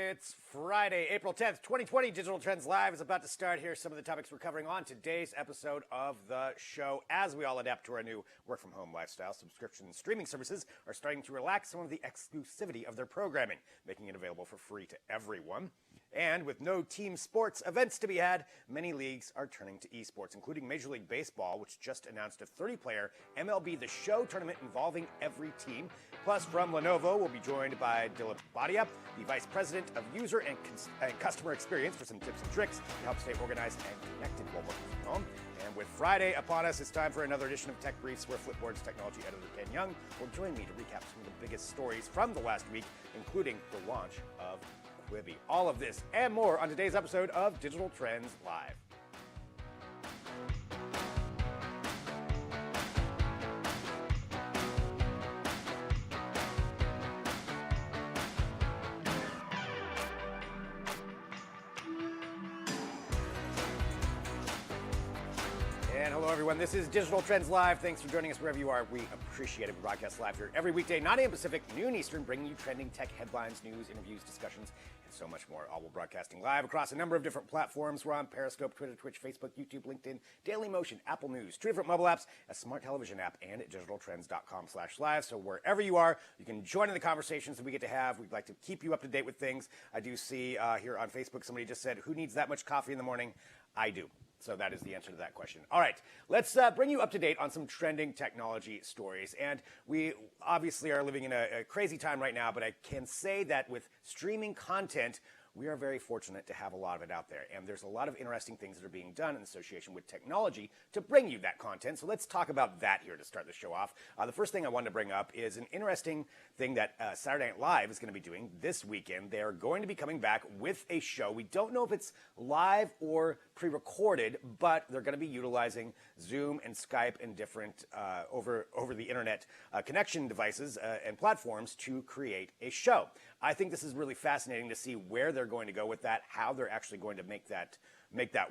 It's Friday, April 10th, 2020. Digital Trends Live is about to start. Here's some of the topics we're covering on today's episode of the show. As we all adapt to our new work-from-home lifestyle, subscription and streaming services are starting to relax some of the exclusivity of their programming, making it available for free to everyone. And with no team sports events to be had, many leagues are turning to esports, including Major League Baseball, which just announced a 30-player MLB The Show tournament involving every team. Plus, from Lenovo, we'll be joined by Dilip Bhatia, the Vice President of User and Customer Experience, for some tips and tricks to help stay organized and connected while working from home. And with Friday upon us, it's time for another edition of Tech Briefs, where Flipboard's technology editor Ken Young will join me to recap some of the biggest stories from the last week, including the launch of Quibi. All of this and more on today's episode of Digital Trends Live. And hello, everyone. This is Digital Trends Live. Thanks for joining us wherever you are. We appreciate it. We broadcast live here every weekday, 9 a.m. Pacific, noon Eastern, bringing you trending tech headlines, news, interviews, discussions, and so much more. All while broadcasting live across a number of different platforms. We're on Periscope, Twitter, Twitch, Facebook, YouTube, LinkedIn, Dailymotion, Apple News, 2 different mobile apps, a smart television app, and at digitaltrends.com/live. So wherever you are, you can join in the conversations that we get to have. We'd like to keep you up to date with things. I do see here on Facebook, somebody just said, who needs that much coffee in the morning? I do. So that is the answer to that question. All right, let's bring you up to date on some trending technology stories. And we obviously are living in a crazy time right now, but I can say that with streaming content, we are very fortunate to have a lot of it out there. And there's a lot of interesting things that are being done in association with technology to bring you that content. So let's talk about that here to start the show off. The first thing I wanted to bring up is an interesting thing that Saturday Night Live is going to be doing this weekend. They're going to be coming back with a show. We don't know if it's live or pre-recorded, but they're going to be utilizing Zoom and Skype and different over the internet connection devices and platforms to create a show. I think this is really fascinating to see where they're going to go with that, how they're actually going to make that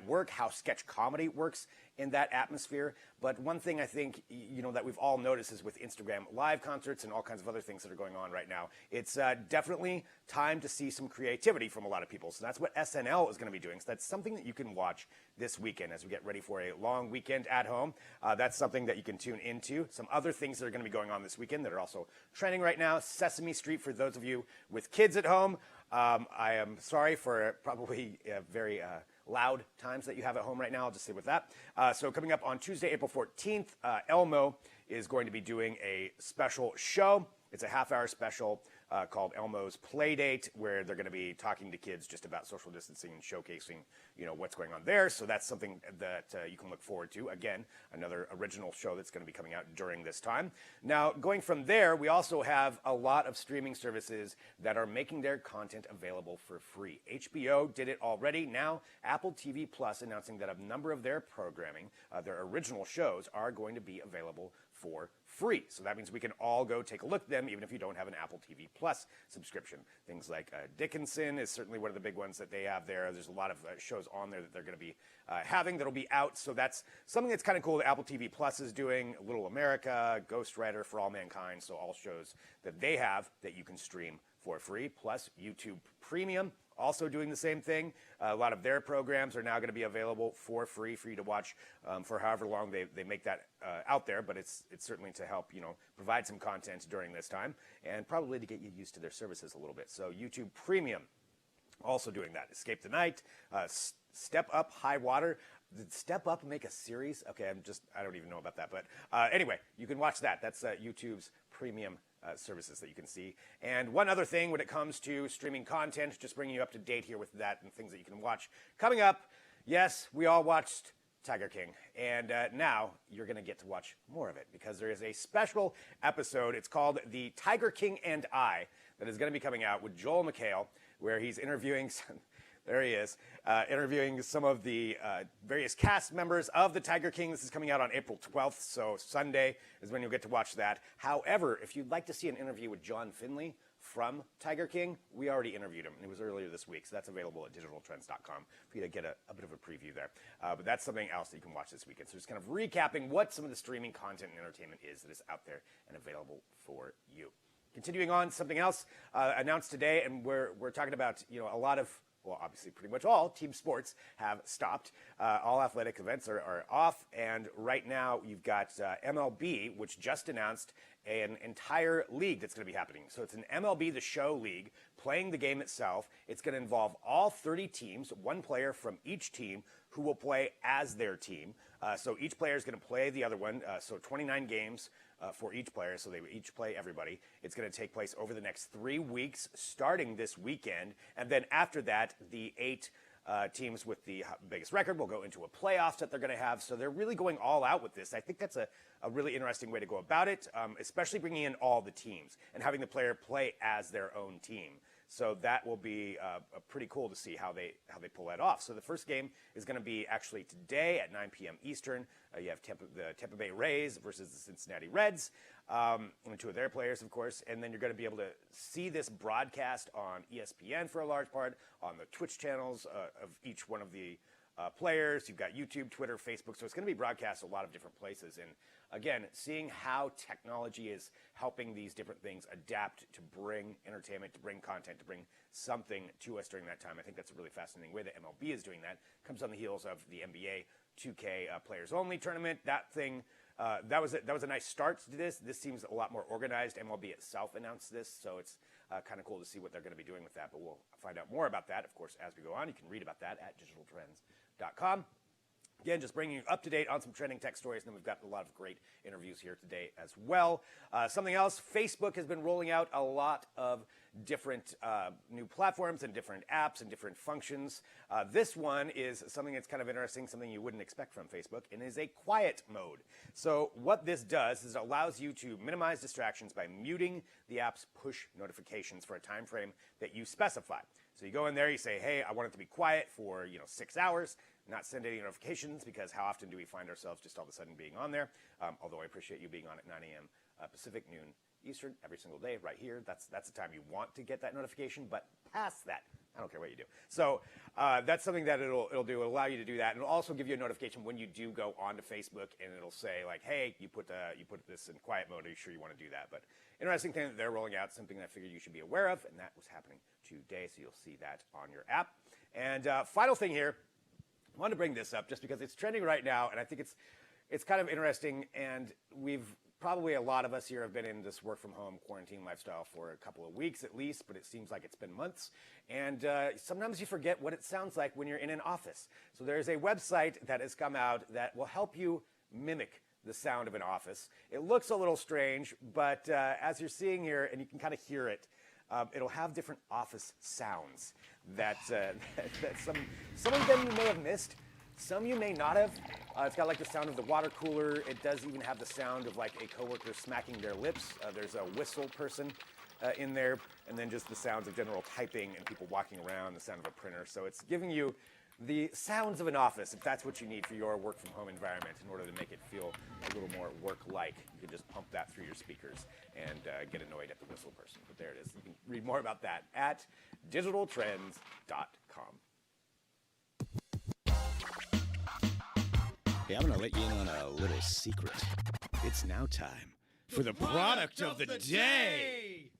work, how sketch comedy works in that atmosphere. But one thing I think, that we've all noticed is with Instagram live concerts and all kinds of other things that are going on right now, it's definitely time to see some creativity from a lot of people. So that's what SNL is going to be doing. So that's something that you can watch this weekend as we get ready for a long weekend at home. That's something that you can tune into. Some other things that are going to be going on this weekend that are also trending right now. Sesame Street, for those of you with kids at home. I am sorry for probably very loud times that you have at home right now. I'll just say with that. So coming up on Tuesday, April 14th, Elmo is going to be doing a special show. It's a half-hour special called Elmo's Playdate, where they're going to be talking to kids just about social distancing and showcasing, what's going on there. So that's something that you can look forward to. Again, another original show that's going to be coming out during this time. Now, going from there, we also have a lot of streaming services that are making their content available for free. HBO did it already. Now, Apple TV Plus announcing that a number of their programming, their original shows, are going to be available for free. So that means we can all go take a look at them, even if you don't have an Apple TV Plus subscription. Things like Dickinson is certainly one of the big ones that they have there. There's a lot of shows on there that they're going to be having that'll be out. So that's something that's kind of cool that Apple TV Plus is doing. Little America, Ghost Rider, For All Mankind. So all shows that they have that you can stream for free. Plus YouTube Premium, also doing the same thing. A lot of their programs are now going to be available for free for you to watch for however long they make that out there. But it's certainly to help provide some content during this time and probably to get you used to their services a little bit. So YouTube Premium also doing that. Escape the Night, Step Up, High Water. Did Step Up make a series? Okay, I don't even know about that. But anyway, you can watch that. That's YouTube's premium services that you can see. And one other thing when it comes to streaming content, just bringing you up to date here with that and things that you can watch. Coming up, yes, we all watched Tiger King. And now you're going to get to watch more of it because there is a special episode. It's called The Tiger King and I that is going to be coming out with Joel McHale, where he's interviewing there he is, interviewing some of the various cast members of The Tiger King. This is coming out on April 12th, so Sunday is when you'll get to watch that. However, if you'd like to see an interview with John Finley from Tiger King, we already interviewed him. It was earlier this week, so that's available at digitaltrends.com for you to get a bit of a preview there. But that's something else that you can watch this weekend. So just kind of recapping what some of the streaming content and entertainment is that is out there and available for you. Continuing on, something else announced today, and we're talking about a lot of, well, obviously pretty much all team sports have stopped. All athletic events are off, and right now you've got MLB, which just announced an entire league that's going to be happening. So it's an MLB The Show league playing the game itself. It's going to involve all 30 teams, one player from each team who will play as their team. So each player is going to play the other one. So 29 games for each player, so they each play everybody. It's going to take place over the next 3 weeks, starting this weekend. And then after that, the 8 teams with the biggest record will go into a playoffs that they're going to have. So they're really going all out with this. I think that's a really interesting way to go about it, especially bringing in all the teams and having the player play as their own team. So that will be pretty cool to see how they pull that off. So the first game is going to be actually today at 9 p.m. Eastern. You have the Tampa Bay Rays versus the Cincinnati Reds, and 2 of their players, of course. And then you're going to be able to see this broadcast on ESPN for a large part, on the Twitch channels of each one of the players. You've got YouTube, Twitter, Facebook. So it's going to be broadcast a lot of different places. And again, seeing how technology is helping these different things adapt to bring entertainment, to bring content, to bring something to us during that time. I think that's a really fascinating way that MLB is doing that. Comes on the heels of the NBA 2K Players Only tournament. That thing, that was a nice start to this. This seems a lot more organized. MLB itself announced this, so it's kind of cool to see what they're going to be doing with that. But we'll find out more about that, of course, as we go on. You can read about that at digitaltrends.com. Again, just bringing you up to date on some trending tech stories, and then we've got a lot of great interviews here today as well. Something else, Facebook has been rolling out a lot of different new platforms and different apps and different functions. This one is something that's kind of interesting, something you wouldn't expect from Facebook, and is a quiet mode. So what this does is it allows you to minimize distractions by muting the app's push notifications for a time frame that you specify. So you go in there, you say, hey, I want it to be quiet for 6 hours, not send any notifications, because how often do we find ourselves just all of a sudden being on there? Although I appreciate you being on at 9 a.m. Pacific, noon Eastern, every single day, right here. That's the time you want to get that notification, but past that, I don't care what you do. So that's something that it'll do. It'll allow you to do that, and it'll also give you a notification when you do go onto Facebook, and it'll say like, hey, you put this in quiet mode. Are you sure you want to do that? But interesting thing that they're rolling out, something that I figured you should be aware of, and that was happening today. So you'll see that on your app. And final thing here, I wanted to bring this up just because it's trending right now, and I think it's kind of interesting, and probably a lot of us here have been in this work from home quarantine lifestyle for a couple of weeks at least, but it seems like it's been months. And sometimes you forget what it sounds like when you're in an office. So there's a website that has come out that will help you mimic the sound of an office. It looks a little strange, but as you're seeing here, and you can kind of hear it, it'll have different office sounds that some of them you may have missed. Some you may not have. It's got like the sound of the water cooler. It does even have the sound of like a coworker smacking their lips. There's a whistle person in there, and then just the sounds of general typing and people walking around, the sound of a printer. So it's giving you the sounds of an office, if that's what you need for your work from home environment in order to make it feel a little more work-like. You can just pump that through your speakers and get annoyed at the whistle person. But there it is. You can read more about that at digitaltrends.com. Hey, I'm going to let you in on a little secret. It's now time for the product of the day.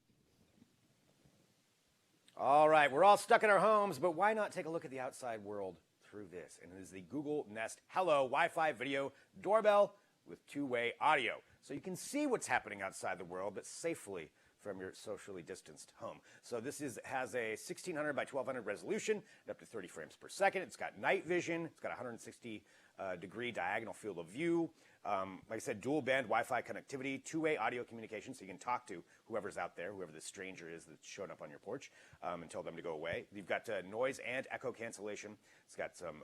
All right, we're all stuck in our homes, but why not take a look at the outside world through this? And it is the Google Nest Hello Wi-Fi video doorbell with two-way audio. So you can see what's happening outside the world, but safely from your socially distanced home. So this has a 1600 by 1200 resolution, up to 30 frames per second. It's got night vision. It's got 160 degree diagonal field of view. Like I said, dual band Wi-Fi connectivity, two-way audio communication, so you can talk to whoever's out there, whoever the stranger is that's showing up on your porch, and tell them to go away. You've got noise and echo cancellation. It's got some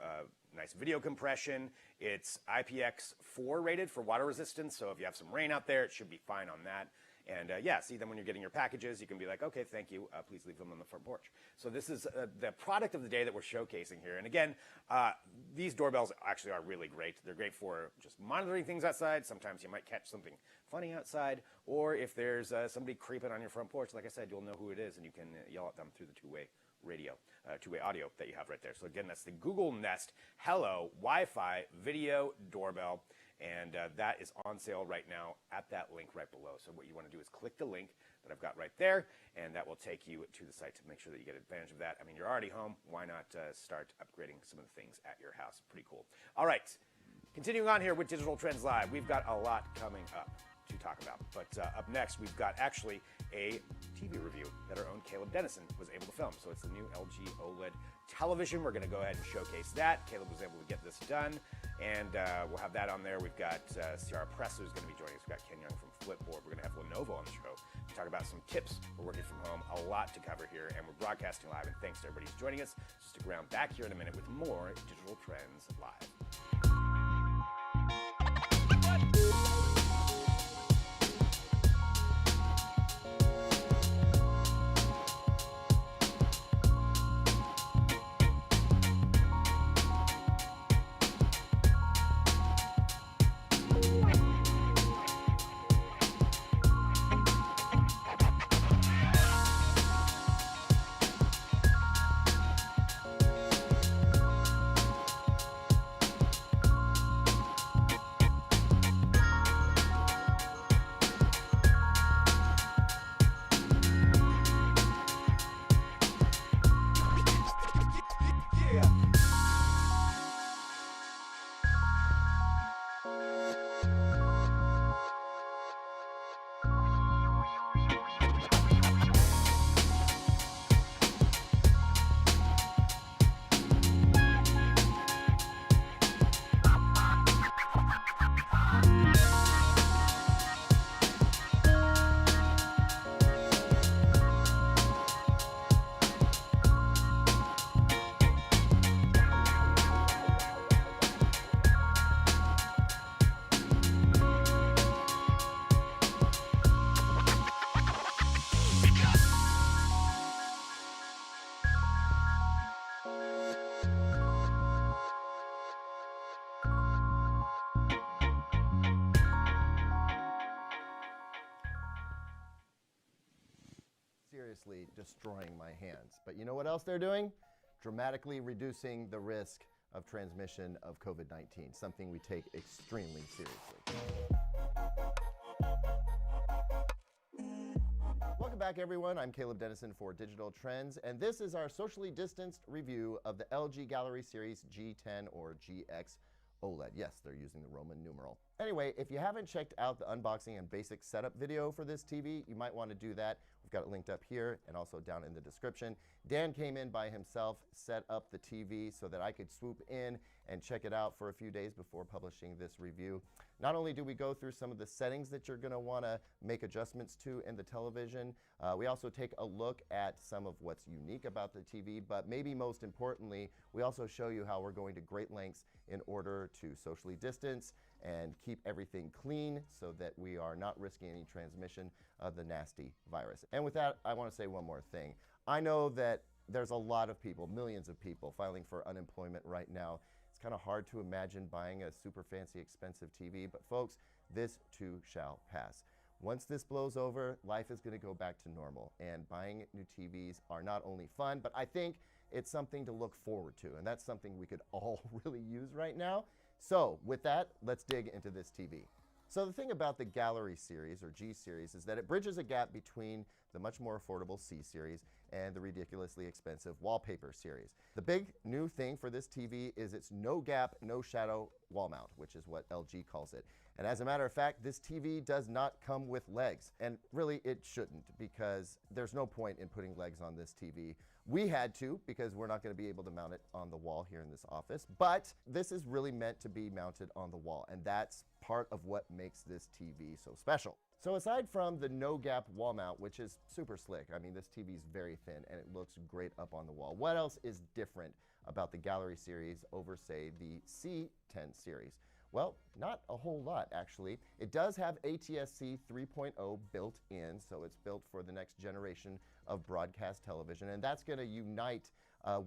nice video compression. It's IPX4 rated for water resistance, so if you have some rain out there, it should be fine on that. And yeah, see them when you're getting your packages. You can be like, okay, thank you. Please leave them on the front porch. So this is the product of the day that we're showcasing here. And again, these doorbells actually are really great. They're great for just monitoring things outside. Sometimes you might catch something funny outside. Or if there's somebody creeping on your front porch, like I said, you'll know who it is, and you can yell at them through the two-way audio that you have right there. So again, that's the Google Nest Hello Wi-Fi video doorbell. And that is on sale right now at that link right below. So what you want to do is click the link, that I've got right there, and that will take you to the site to make sure that you get advantage of that. I mean, you're already home. Why not start upgrading some of the things at your house? Pretty cool. All right, continuing on here with Digital Trends Live, we've got a lot coming up to talk about. But up next, we've got actually a TV review that our own Caleb Dennison was able to film. So it's the new LG OLED television. We're going to go ahead and showcase that. Caleb was able to get this done, and we'll have that on there. We've got Ciara Press, who's going to be joining us. We've got Ken Young from Flipboard. We're going to have Lenovo on the show to talk about some tips for working from home. A lot to cover here, and we're broadcasting live, and thanks to everybody who's joining us. So stick around back here in a minute with more Digital Trends Live. Seriously destroying my hands. But you know what else they're doing? Dramatically reducing the risk of transmission of COVID-19, something we take extremely seriously. Welcome back, everyone. I'm Caleb Dennison for Digital Trends, and this is our socially distanced review of the LG Gallery Series G10 or GX OLED. Yes, they're using the Roman numeral. Anyway, if you haven't checked out the unboxing and basic setup video for this TV, you might want to do that. We've got it linked up here and also down in the description. Dan came in by himself, set up the TV so that I could swoop in and check it out for a few days before publishing this review. Not only do we go through some of the settings that you're going to want to make adjustments to in the television, we also take a look at some of what's unique about the TV, but maybe most importantly, we also show you how we're going to great lengths in order to socially distance and keep everything clean so that we are not risking any transmission of the nasty virus. And with that, I want to say one more thing. I know that there's a lot of people, millions of people, filing for unemployment right now. It's kind of hard to imagine buying a super fancy, expensive TV, but folks, this too shall pass. Once this blows over, life is going to go back to normal, and buying new TVs are not only fun, but I think it's something to look forward to, and that's something we could all really use right now. So with that, let's dig into this TV. So the thing about the Gallery series, or G series, is that it bridges a gap between the much more affordable C series and the ridiculously expensive Wallpaper series. The big new thing for this TV is its no gap, no shadow wall mount, which is what LG calls it. And as a matter of fact, this TV does not come with legs. And really, it shouldn't, because there's no point in putting legs on this TV. We had to, because we're not going to be able to mount it on the wall here in this office. But this is really meant to be mounted on the wall, and that's part of what makes this TV so special. So aside from the no-gap wall mount, which is super slick, I mean, this TV is very thin and it looks great up on the wall. What else is different about the Gallery series over, say, the C10 series? Well, not a whole lot, actually. It does have ATSC 3.0 built in, so it's built for the next generation of broadcast television, and that's going to unite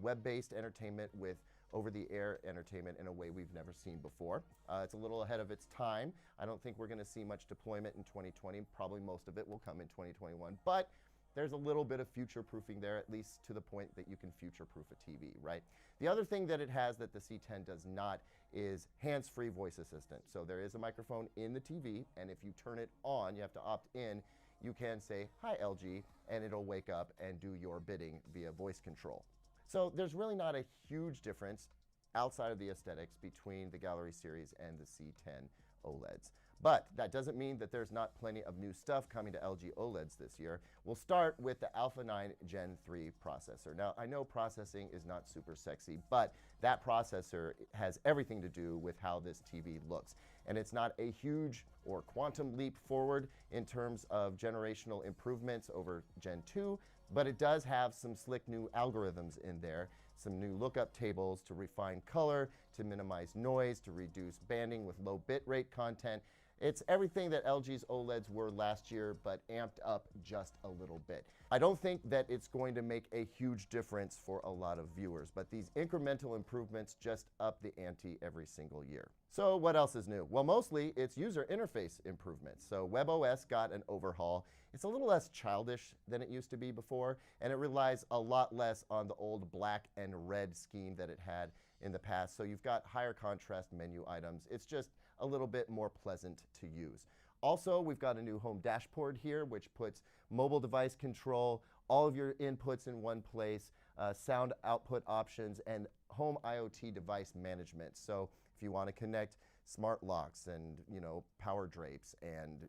web-based entertainment with over-the-air entertainment in a way we've never seen before. It's a little ahead of its time. I don't think we're going to see much deployment in 2020. Probably most of it will come in 2021, but there's a little bit of future-proofing there, at least to the point that you can future-proof a TV, right? The other thing that it has that the C10 does not is hands-free voice assistant. So there is a microphone in the TV, and if you turn it on, you have to opt in. you can say, "Hi LG," and it'll wake up and do your bidding via voice control. So there's really not a huge difference outside of the aesthetics between the Gallery series and the C10 OLEDs. But that doesn't mean that there's not plenty of new stuff coming to LG OLEDs this year. We'll start with the Alpha 9 Gen 3 processor. Now, I know processing is not super sexy, but that processor has everything to do with how this TV looks. And it's not a huge or quantum leap forward in terms of generational improvements over Gen 2, but it does have some slick new algorithms in there, some new lookup tables to refine color, to minimize noise, to reduce banding with low bitrate content. It's everything that LG's OLEDs were last year, but amped up just a little bit. I don't think that it's going to make a huge difference for a lot of viewers, but these incremental improvements just up the ante every single year. So what else is new? Well, mostly it's user interface improvements. So WebOS got an overhaul. It's a little less childish than it used to be before, and it relies a lot less on the old black and red scheme that it had in the past. So you've got higher contrast menu items. It's just a little bit more pleasant to use. Also, we've got a new home dashboard here, which puts mobile device control, all of your inputs in one place, sound output options, and home IoT device management. So if you want to connect smart locks and power drapes and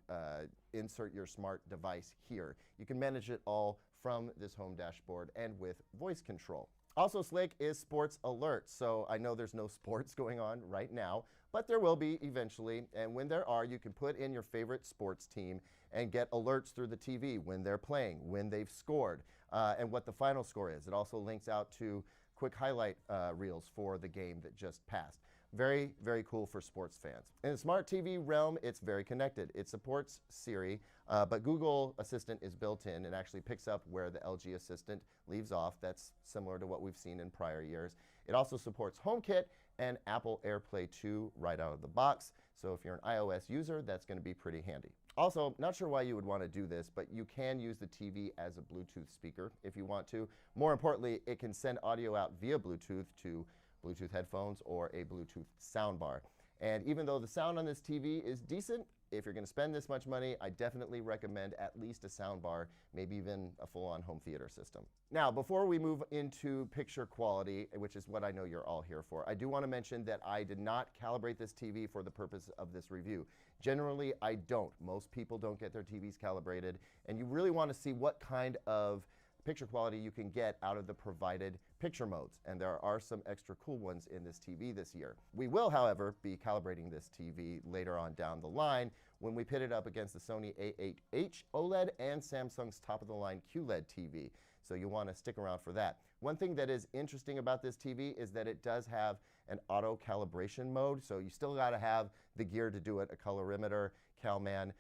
insert your smart device here, you can manage it all from this home dashboard and with voice control. Also slick is sports alerts. So I know there's no sports going on right now, but there will be eventually. And when there are, you can put in your favorite sports team and get alerts through the TV when they're playing, when they've scored, and what the final score is. It also links out to quick highlight reels for the game that just passed. Very, very cool for sports fans. In the smart TV realm, it's very connected. It supports Siri, but Google Assistant is built in and actually picks up where the LG Assistant leaves off. That's similar to what we've seen in prior years. It also supports HomeKit and Apple AirPlay 2 right out of the box. So if you're an iOS user, that's going to be pretty handy. Also, not sure why you would want to do this, but you can use the TV as a Bluetooth speaker if you want to. More importantly, it can send audio out via Bluetooth to Bluetooth headphones or a Bluetooth soundbar. And even though the sound on this TV is decent, if you're going to spend this much money, I definitely recommend at least a soundbar, maybe even a full-on home theater system. Now, before we move into picture quality, which is what I know you're all here for, I do want to mention that I did not calibrate this TV for the purpose of this review. Generally, I don't. Most people don't get their TVs calibrated, and you really want to see what kind of picture quality you can get out of the provided picture modes, and there are some extra cool ones in this TV this year. We will, however, be calibrating this TV later on down the line when we pit it up against the Sony A8H OLED and Samsung's top-of-the-line QLED TV, so you'll want to stick around for that. One thing that is interesting about this TV is that it does have an auto calibration mode, so you still got to have the gear to do it, a colorimeter, CalMan,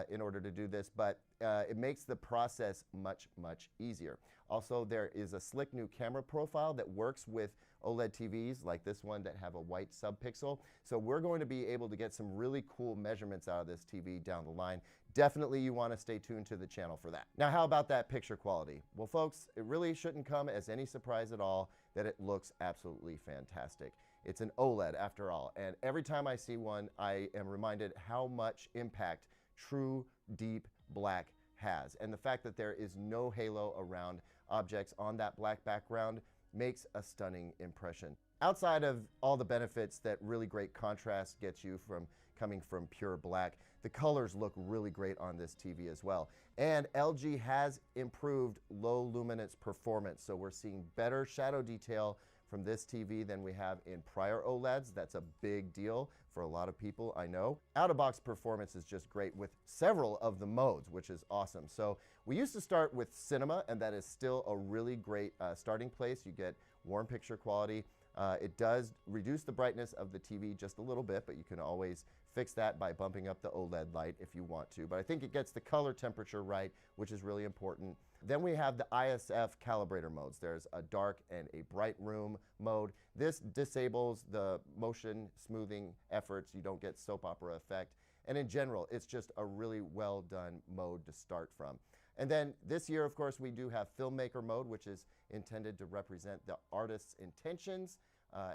in order to do this, but it makes the process much, much easier. Also, there is a slick new camera profile that works with OLED TVs like this one that have a white subpixel. So we're going to be able to get some really cool measurements out of this TV down the line. Definitely you want to stay tuned to the channel for that. Now, how about that picture quality? Well, folks, it really shouldn't come as any surprise at all that it looks absolutely fantastic. It's an OLED after all, and every time I see one, I am reminded how much impact true deep black has. And the fact that there is no halo around objects on that black background makes a stunning impression. Outside of all the benefits that really great contrast gets you from coming from pure black, the colors look really great on this TV as well. And LG has improved low luminance performance, so we're seeing better shadow detail from this TV than we have in prior OLEDs. That's a big deal for a lot of people, I know. Out-of-box performance is just great with several of the modes, which is awesome. So we used to start with cinema, and that is still a really great starting place. You get warm picture quality. It does reduce the brightness of the TV just a little bit, but you can always fix that by bumping up the OLED light if you want to. But I think it gets the color temperature right, which is really important. Then we have the ISF calibrator modes. There's a dark and a bright room mode. This disables the motion smoothing efforts. You don't get soap opera effect. And in general, it's just a really well done mode to start from. And then this year, of course, we do have filmmaker mode, which is intended to represent the artist's intentions.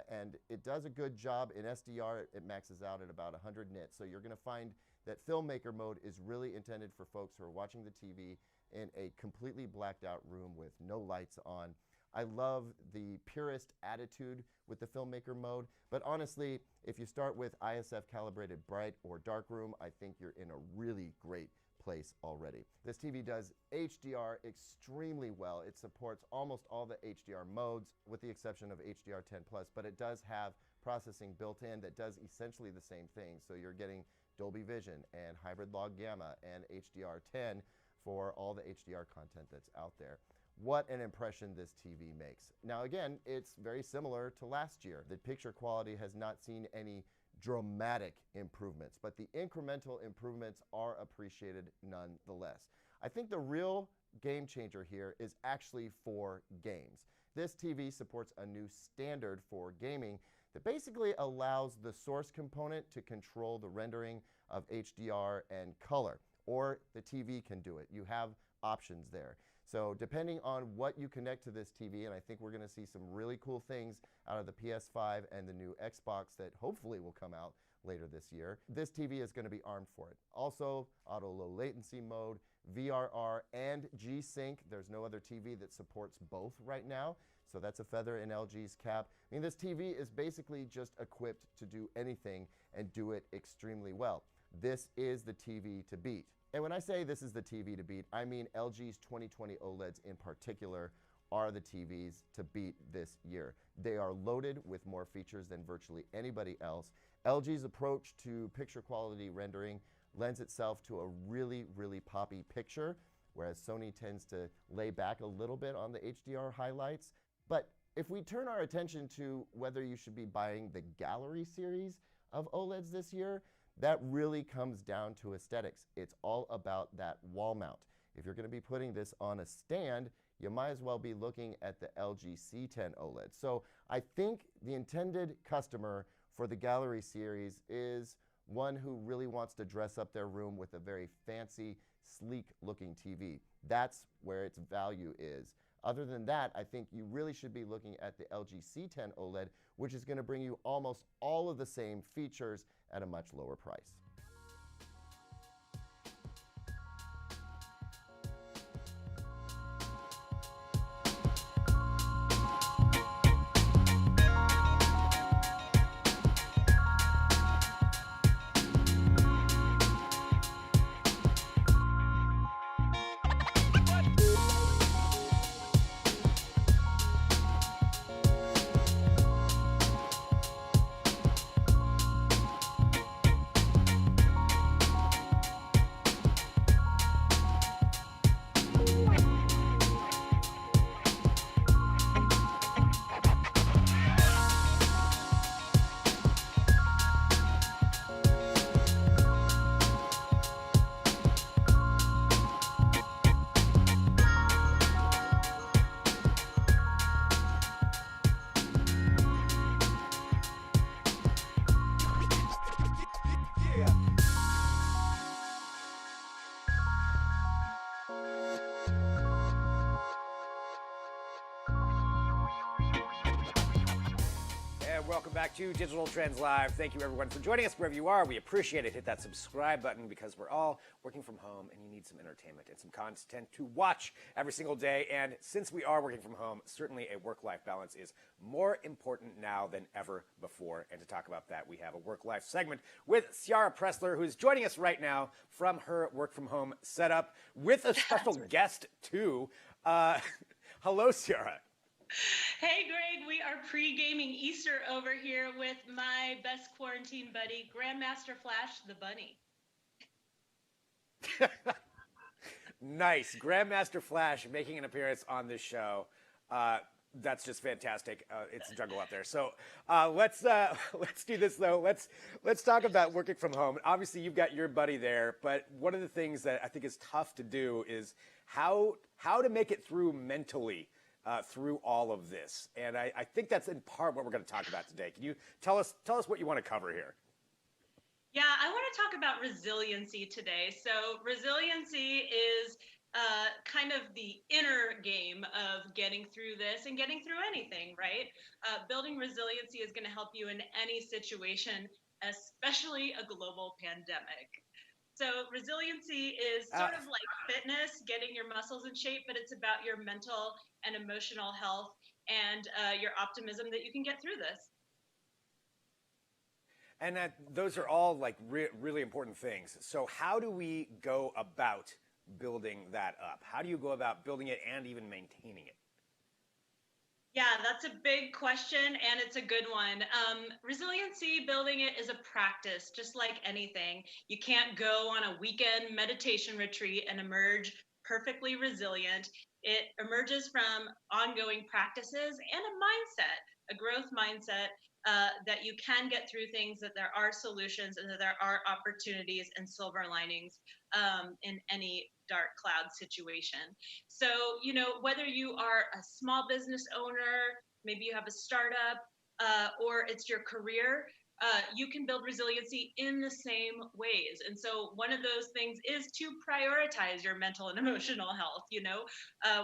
And it does a good job. In SDR, it maxes out at about 100 nits. So you're going to find that filmmaker mode is really intended for folks who are watching the TV in a completely blacked out room with no lights on. I love the purist attitude with the filmmaker mode, but honestly, if you start with ISF calibrated bright or dark room, I think you're in a really great place already. This TV does HDR extremely well. It supports almost all the HDR modes with the exception of HDR10+, but it does have processing built in that does essentially the same thing. So you're getting Dolby Vision and hybrid log gamma and HDR10 for all the HDR content that's out there. What an impression this TV makes. Now again, it's very similar to last year. The picture quality has not seen any dramatic improvements, but the incremental improvements are appreciated nonetheless. I think the real game changer here is actually for games. This TV supports a new standard for gaming that basically allows the source component to control the rendering of HDR and color, or the TV can do it. You have options there. So depending on what you connect to this TV, and I think we're going to see some really cool things out of the PS5 and the new Xbox that hopefully will come out later this year, this TV is going to be armed for it. Also, auto low latency mode, VRR, and G-Sync. There's no other TV that supports both right now, so that's a feather in LG's cap. I mean, this TV is basically just equipped to do anything and do it extremely well. This is the TV to beat. And when I say this is the TV to beat, I mean LG's 2020 OLEDs in particular are the TVs to beat this year. They are loaded with more features than virtually anybody else. LG's approach to picture quality rendering lends itself to a really, really poppy picture, whereas Sony tends to lay back a little bit on the HDR highlights. But if we turn our attention to whether you should be buying the Gallery series of OLEDs this year, that really comes down to aesthetics. It's all about that wall mount. If you're going to be putting this on a stand, you might as well be looking at the LG C10 OLED. So I think the intended customer for the Gallery series is one who really wants to dress up their room with a very fancy, sleek-looking TV. That's where its value is. Other than that, I think you really should be looking at the LG C10 OLED, which is going to bring you almost all of the same features at a much lower price. Welcome back to Digital Trends Live. Thank you everyone for joining us wherever you are. We appreciate it. Hit that subscribe button because we're all working from home and you need some entertainment and some content to watch every single day. And since we are working from home, certainly a work-life balance is more important now than ever before. And to talk about that, we have a work-life segment with Ciara Pressler, who's joining us right now from her work-from-home setup with a special guest too. Hello, Ciara. Hey, Greg, we are pre-gaming Easter over here with my best quarantine buddy, Grandmaster Flash the Bunny. Nice. Grandmaster Flash making an appearance on this show. That's just fantastic. It's a jungle out there. So let's do this, though. Let's talk about working from home. Obviously, you've got your buddy there, but one of the things that I think is tough to do is how to make it through mentally through all of this. And I think that's in part what we're going to talk about today. Can you tell us what you want to cover here? Yeah, I want to talk about resiliency today. So resiliency is kind of the inner game of getting through this and getting through anything, right? Building resiliency is going to help you in any situation, especially a global pandemic. So resiliency is sort of like fitness, getting your muscles in shape, but it's about your mental and emotional health and your optimism that you can get through this. And those are all like really important things. So how do we go about building that up? How do you go about building it and even maintaining it? Yeah, that's a big question, and it's a good one. Resiliency building it is a practice, just like anything. You can't go on a weekend meditation retreat and emerge perfectly resilient. It emerges from ongoing practices and a mindset, a growth mindset, that you can get through things, that there are solutions, and that there are opportunities and silver linings in any dark cloud situation. So, whether you are a small business owner, maybe you have a startup, or it's your career, you can build resiliency in the same ways. And so, one of those things is to prioritize your mental and emotional health.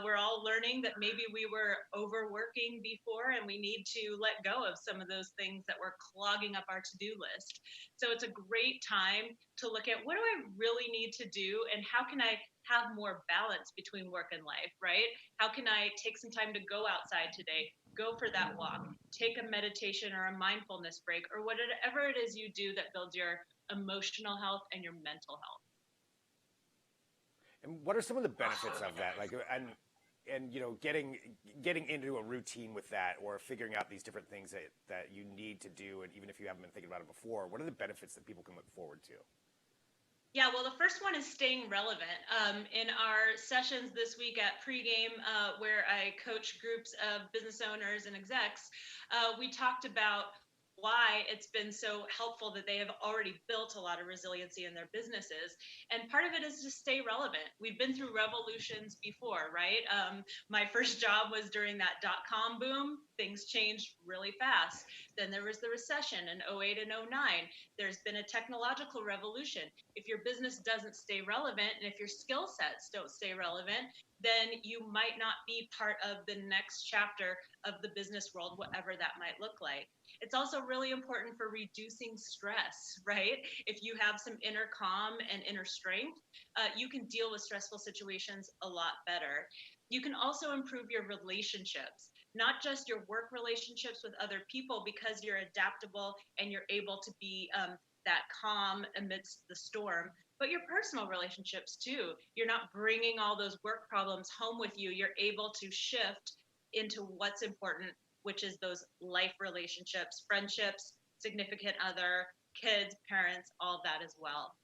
We're all learning that maybe we were overworking before and we need to let go of some of those things that were clogging up our to do list. So, it's a great time to look at what do I really need to do and how can I have more balance between work and life, right? How can I take some time to go outside today, go for that walk, take a meditation or a mindfulness break, or whatever it is you do that builds your emotional health and your mental health. And what are some of the benefits of that? Like, and getting into a routine with that, or figuring out these different things that you need to do, and even if you haven't been thinking about it before, what are the benefits that people can look forward to? Yeah, well, the first one is staying relevant. In our sessions this week at pregame, where I coach groups of business owners and execs, we talked about why it's been so helpful that they have already built a lot of resiliency in their businesses. And part of it is to stay relevant. We've been through revolutions before, right? My first job was during that dot-com boom. Things changed really fast. Then there was the recession in '08 and '09. There's been a technological revolution. If your business doesn't stay relevant and if your skill sets don't stay relevant, then you might not be part of the next chapter of the business world, whatever that might look like. It's also really important for reducing stress, right? If you have some inner calm and inner strength, you can deal with stressful situations a lot better. You can also improve your relationships, not just your work relationships with other people, because you're adaptable and you're able to be that calm amidst the storm, but your personal relationships too. You're not bringing all those work problems home with you. You're able to shift into what's important, which is those life relationships, friendships, significant other, kids, parents, all of that as well.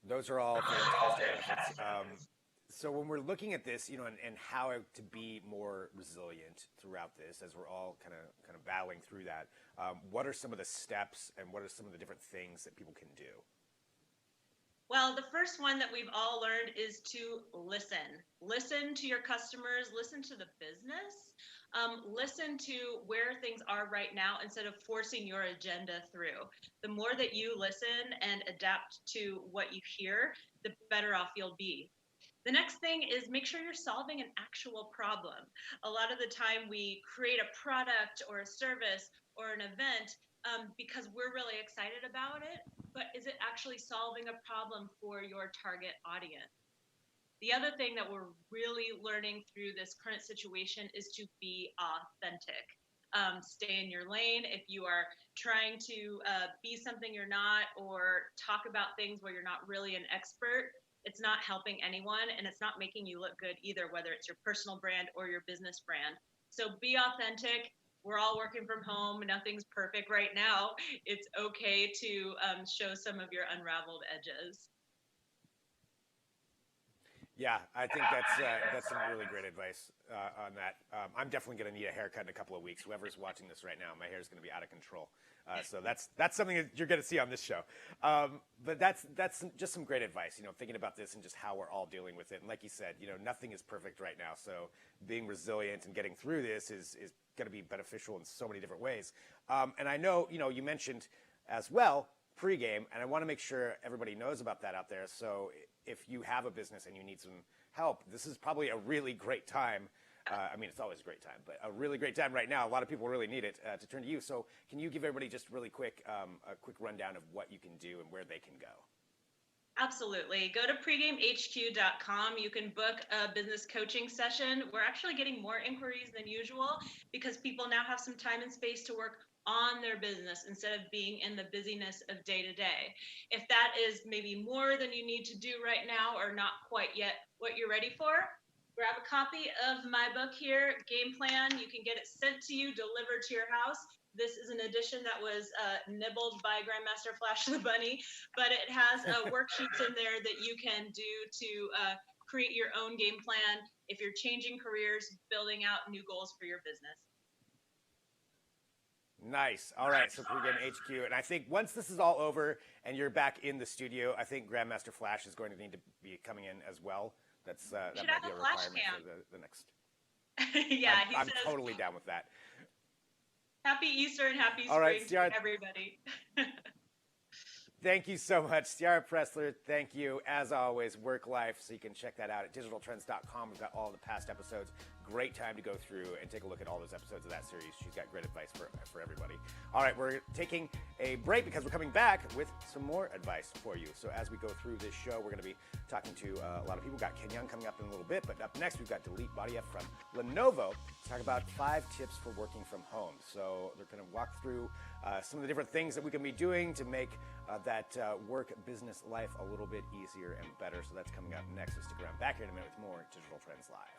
Of those are all fantastic benefits. So when we're looking at this, and how to be more resilient throughout this, as we're all kind of battling through that, what are some of the steps and what are some of the different things that people can do? Well, the first one that we've all learned is to listen. Listen to your customers, listen to the business, listen to where things are right now instead of forcing your agenda through. The more that you listen and adapt to what you hear, the better off you'll be. The next thing is make sure you're solving an actual problem. A lot of the time we create a product or a service or an event because we're really excited about it, but is it actually solving a problem for your target audience? The other thing that we're really learning through this current situation is to be authentic. Stay in your lane. If you are trying to be something you're not, or talk about things where you're not really an expert, it's not helping anyone, and it's not making you look good either, whether it's your personal brand or your business brand. So be authentic. We're all working from home. Nothing's perfect right now. It's okay to show some of your unraveled edges. Yeah, I think that's some really great advice on that. I'm definitely going to need a haircut in a couple of weeks. Whoever's watching this right now, my hair is going to be out of control. So that's something that you're going to see on this show. But that's just some great advice. Thinking about this and just how we're all dealing with it. And like you said, nothing is perfect right now. So being resilient and getting through this is going to be beneficial in so many different ways. And I know you mentioned as well pregame, and I want to make sure everybody knows about that out there. So if you have a business and you need some help, this is probably a really great time I mean, it's always a great time, but a really great time right now. A lot of people really need it to turn to you. So can you give everybody just really quick, a quick rundown of what you can do and where they can go? Absolutely. Go to pregamehq.com. You can book a business coaching session. We're actually getting more inquiries than usual because people now have some time and space to work on their business instead of being in the busyness of day to day. If that is maybe more than you need to do right now or not quite yet what you're ready for, grab a copy of my book here, Game Plan. You can get it sent to you, delivered to your house. This is an edition that was nibbled by Grandmaster Flash the Bunny, but it has worksheets in there that you can do to create your own game plan if you're changing careers, building out new goals for your business. Nice. All right, so Pregame HQ. And I think once this is all over and you're back in the studio, I think Grandmaster Flash is going to need to be coming in as well. That might be a requirement for the next. Yeah, I'm totally down with that. Happy Easter and happy spring right, to everybody. Thank you so much, Ciara Pressler. Thank you, as always, Work Life. So you can check that out at digitaltrends.com. We've got all the past episodes. Great time to go through and take a look at all those episodes of that series. She's got great advice for everybody. All right, we're taking a break because we're coming back with some more advice for you. So as we go through this show, we're going to be talking to a lot of people. We've got Ken Young coming up in a little bit, but up next we've got Delete Badiyev from Lenovo to talk about 5 tips for working from home. So they're going to walk through some of the different things that we can be doing to make that work business life a little bit easier and better. So that's coming up next. So stick around. Back here in a minute with more Digital Trends Live.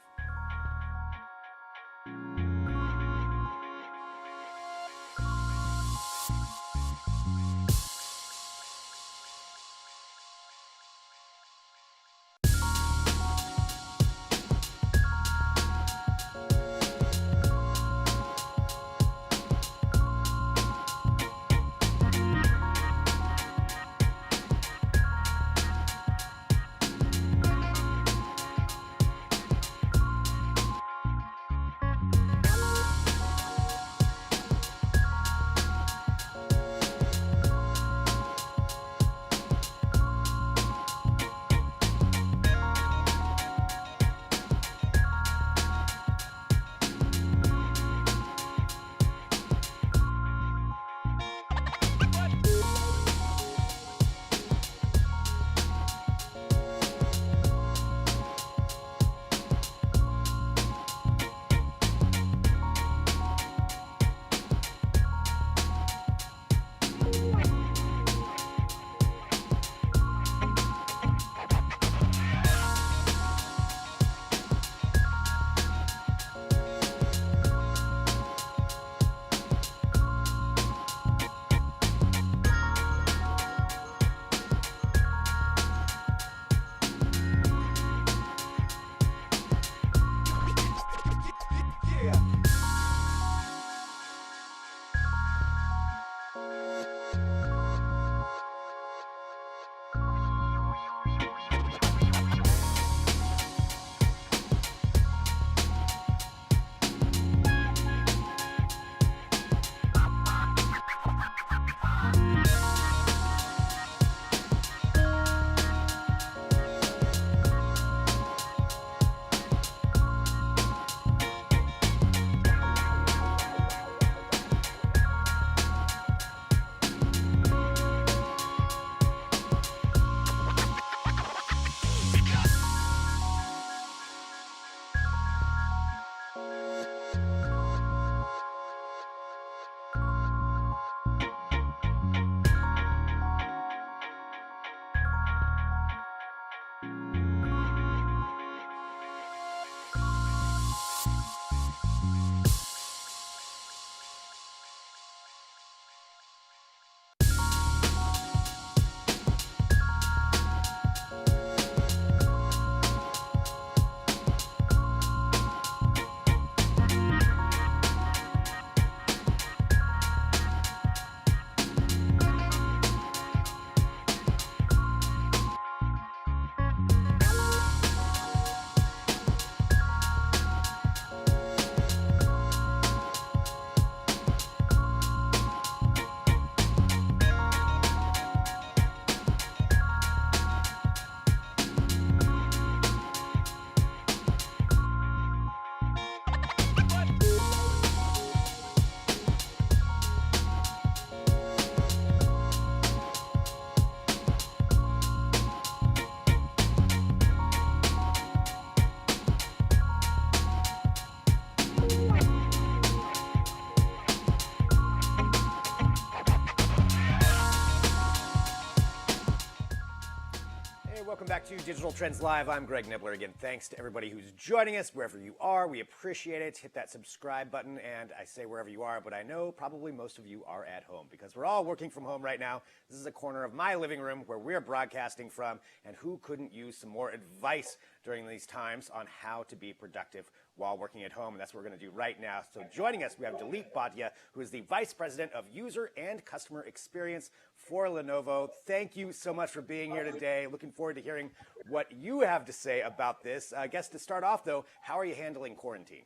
back to Digital Trends Live. I'm Greg Nibbler. Again, thanks to everybody who's joining us wherever you are. We appreciate it. Hit that subscribe button, and I say wherever you are, but I know probably most of you are at home because we're all working from home right now. This is a corner of my living room where we're broadcasting from, and who couldn't use some more advice during these times on how to be productive while working at home, and that's what we're going to do right now. So joining us, we have Dileep Bhatia, who is the Vice President of User and Customer Experience for Lenovo. Thank you so much for being here today. Looking forward to hearing what you have to say about this. I guess to start off, though, how are you handling quarantine?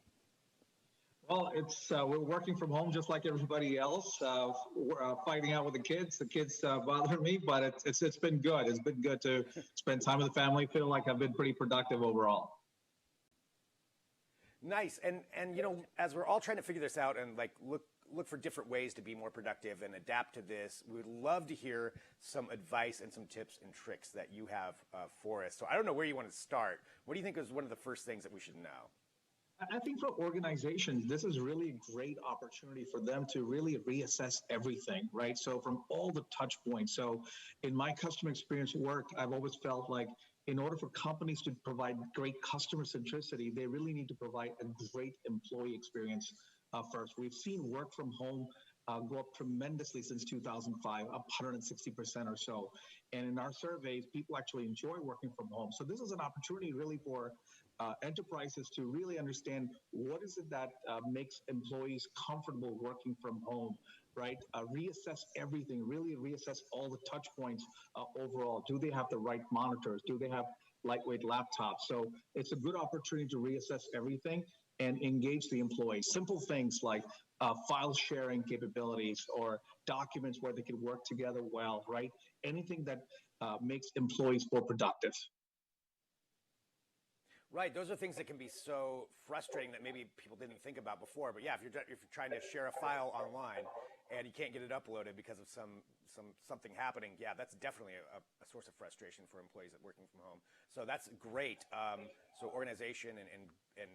Well, it's we're working from home just like everybody else. We're fighting out with the kids. The kids bother me, but it's been good. It's been good to spend time with the family. Feel like I've been pretty productive overall. Nice. And you know, as we're all trying to figure this out and like look for different ways to be more productive and adapt to this, we would love to hear some advice and some tips and tricks that you have for us. So I don't know where you want to start. What do you think is one of the first things that we should know? I think for organizations, this is really a great opportunity for them to really reassess everything, right? So from all the touch points. So in my customer experience work, I've always felt like in order for companies to provide great customer centricity, they really need to provide a great employee experience first. We've seen work from home go up tremendously since 2005, up 160% or so. And in our surveys, people actually enjoy working from home. So this is an opportunity really for enterprises to really understand what is it that makes employees comfortable working from home, right? Reassess everything, really reassess all the touch points overall. Do they have the right monitors? Do they have lightweight laptops? So it's a good opportunity to reassess everything and engage the employees. Simple things like file sharing capabilities or documents where they can work together well, right? Anything that makes employees more productive. Right, those are things that can be so frustrating that maybe people didn't think about before. But yeah, if you're trying to share a file online and you can't get it uploaded because of something happening, yeah, that's definitely a source of frustration for employees that working from home. So that's great. So organization and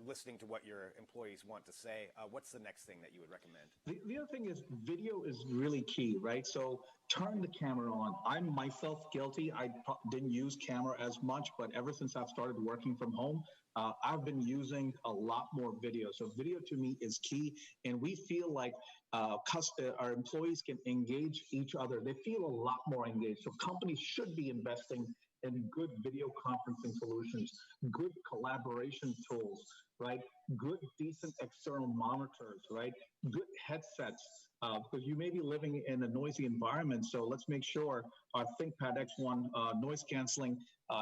listening to what your employees want to say. What's the next thing that you would recommend? The other thing is video is really key, right? So turn the camera on. I'm myself guilty. I didn't use camera as much, but ever since I've started working from home, I've been using a lot more video. So video to me is key. And we feel like our employees can engage each other. They feel a lot more engaged. So companies should be investing in good video conferencing solutions, good collaboration tools, right? Good, decent external monitors, right? Good headsets, because you may be living in a noisy environment. So let's make sure our ThinkPad X1 noise canceling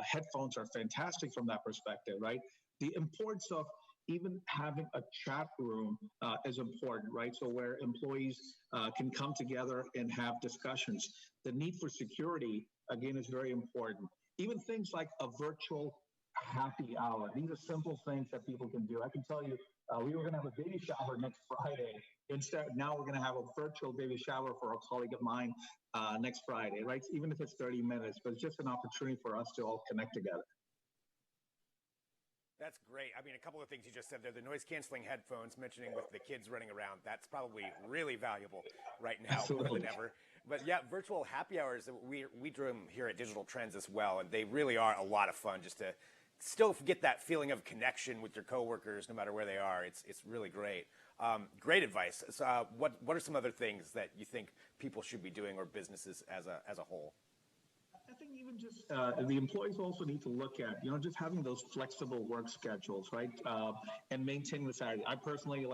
headphones are fantastic from that perspective, right? The importance of even having a chat room is important, right? So where employees can come together and have discussions. The need for security, again, is very important. Even things like a virtual happy hour. These are simple things that people can do. I can tell you, we were going to have a baby shower next Friday. Instead, now we're going to have a virtual baby shower for a colleague of mine next Friday, right? Even if it's 30 minutes, but it's just an opportunity for us to all connect together. That's great. I mean, a couple of things you just said there. The noise-canceling headphones, mentioning with the kids running around, that's probably really valuable right now more than ever. But yeah, virtual happy hours, we do them here at Digital Trends as well, and they really are a lot of fun just to still get that feeling of connection with your coworkers no matter where they are. It's really great. Great advice. So, what are some other things that you think people should be doing or businesses as a whole? I think even just the employees also need to look at, just having those flexible work schedules, right? And maintaining the Saturday. I personally,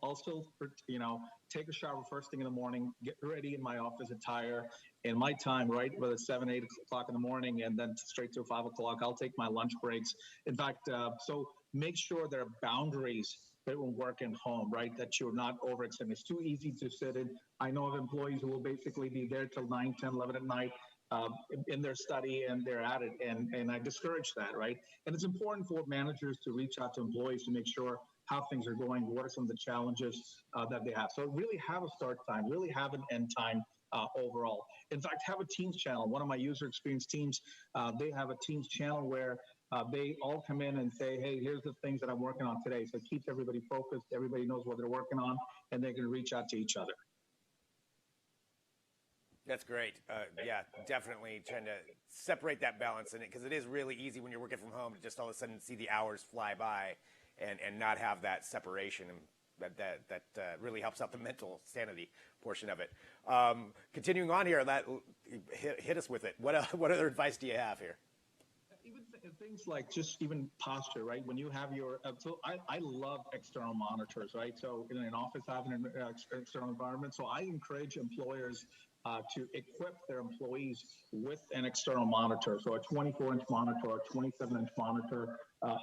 I'll still, take a shower first thing in the morning, get ready in my office attire, in my time, right? Whether it's 7, 8 o'clock in the morning and then straight to 5 o'clock, I'll take my lunch breaks. In fact, so make sure there are boundaries between work and home, right? That you're not overextended. It's too easy to sit in. I know of employees who will basically be there till 9, 10, 11 at night. In their study and they're at it, and I discourage that, right? And it's important for managers to reach out to employees to make sure how things are going, what are some of the challenges that they have. So really have a start time, really have an end time overall. In fact, have a Teams channel. One of my user experience teams, they have a Teams channel where they all come in and say, hey, here's the things that I'm working on today. So it keeps everybody focused, everybody knows what they're working on, and they can reach out to each other. That's great. Yeah, definitely trying to separate that balance in it, because it is really easy when you're working from home to just all of a sudden see the hours fly by and not have that separation. And that really helps out the mental sanity portion of it. Continuing on here, hit us with it. What other advice do you have here? Even things like just even posture, right? When you have your, so I love external monitors, right? So in an office, having an external environment. So I encourage employers to equip their employees with an external monitor. So a 24-inch monitor, a 27-inch monitor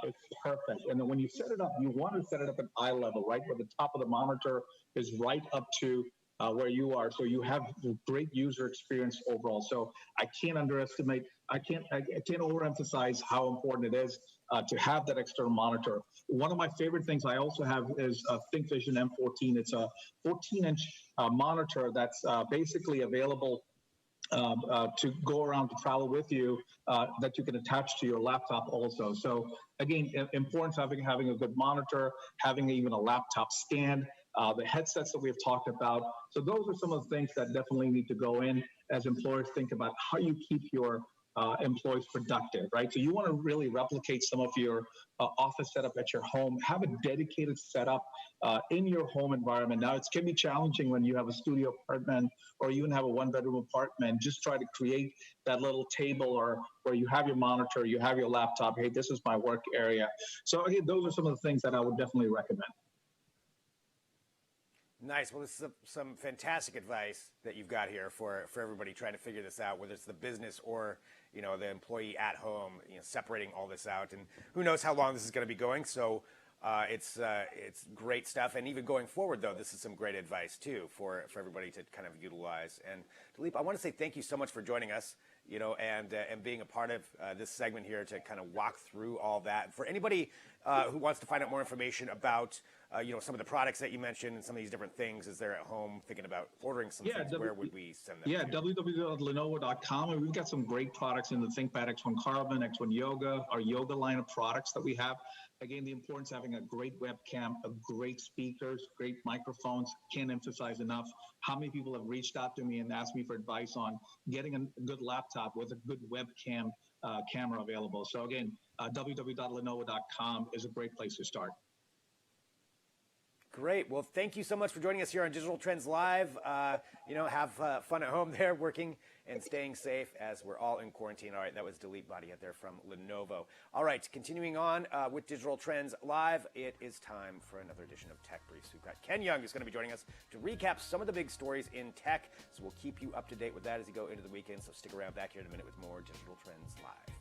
is perfect. And then when you set it up, you want to set it up at eye level, right? Where the top of the monitor is right up to where you are, so you have great user experience overall. So I can't overemphasize how important it is to have that external monitor. One of my favorite things I also have is a ThinkVision M14. It's a 14-inch monitor that's basically available to go around to travel with you, that you can attach to your laptop also. So again, importance of having a good monitor, having even a laptop stand, the headsets that we've talked about. So those are some of the things that definitely need to go in as employers think about how you keep your employees productive, right? So you want to really replicate some of your office setup at your home. Have a dedicated setup in your home environment. Now, it can be challenging when you have a studio apartment or you even have a one-bedroom apartment. Just try to create that little table or where you have your monitor, you have your laptop. Hey, this is my work area. So again, those are some of the things that I would definitely recommend. Nice. Well, this is some fantastic advice that you've got here for everybody trying to figure this out, whether it's the business or, the employee at home, separating all this out. And who knows how long this is going to be going. So it's great stuff. And even going forward, though, this is some great advice, too, for everybody to kind of utilize. And Dilip, I want to say thank you so much for joining us, and being a part of this segment here to kind of walk through all that. For anybody who wants to find out more information about some of the products that you mentioned and some of these different things as they're at home thinking about ordering some things, where would we send them? Yeah, www.lenovo.com. And we've got some great products in the ThinkPad X1 Carbon, X1 Yoga, our yoga line of products that we have. Again, the importance of having a great webcam, great speakers, great microphones. Can't emphasize enough how many people have reached out to me and asked me for advice on getting a good laptop with a good webcam camera available. So again, www.lenovo.com is a great place to start. Great. Well, thank you so much for joining us here on Digital Trends Live. Have fun at home there, working and staying safe as we're all in quarantine. All right, that was Dilip Bhatia there from Lenovo. All right, continuing on with Digital Trends Live, it is time for another edition of Tech Briefs. We've got Ken Young who's going to be joining us to recap some of the big stories in tech. So we'll keep you up to date with that as you go into the weekend. So stick around back here in a minute with more Digital Trends Live.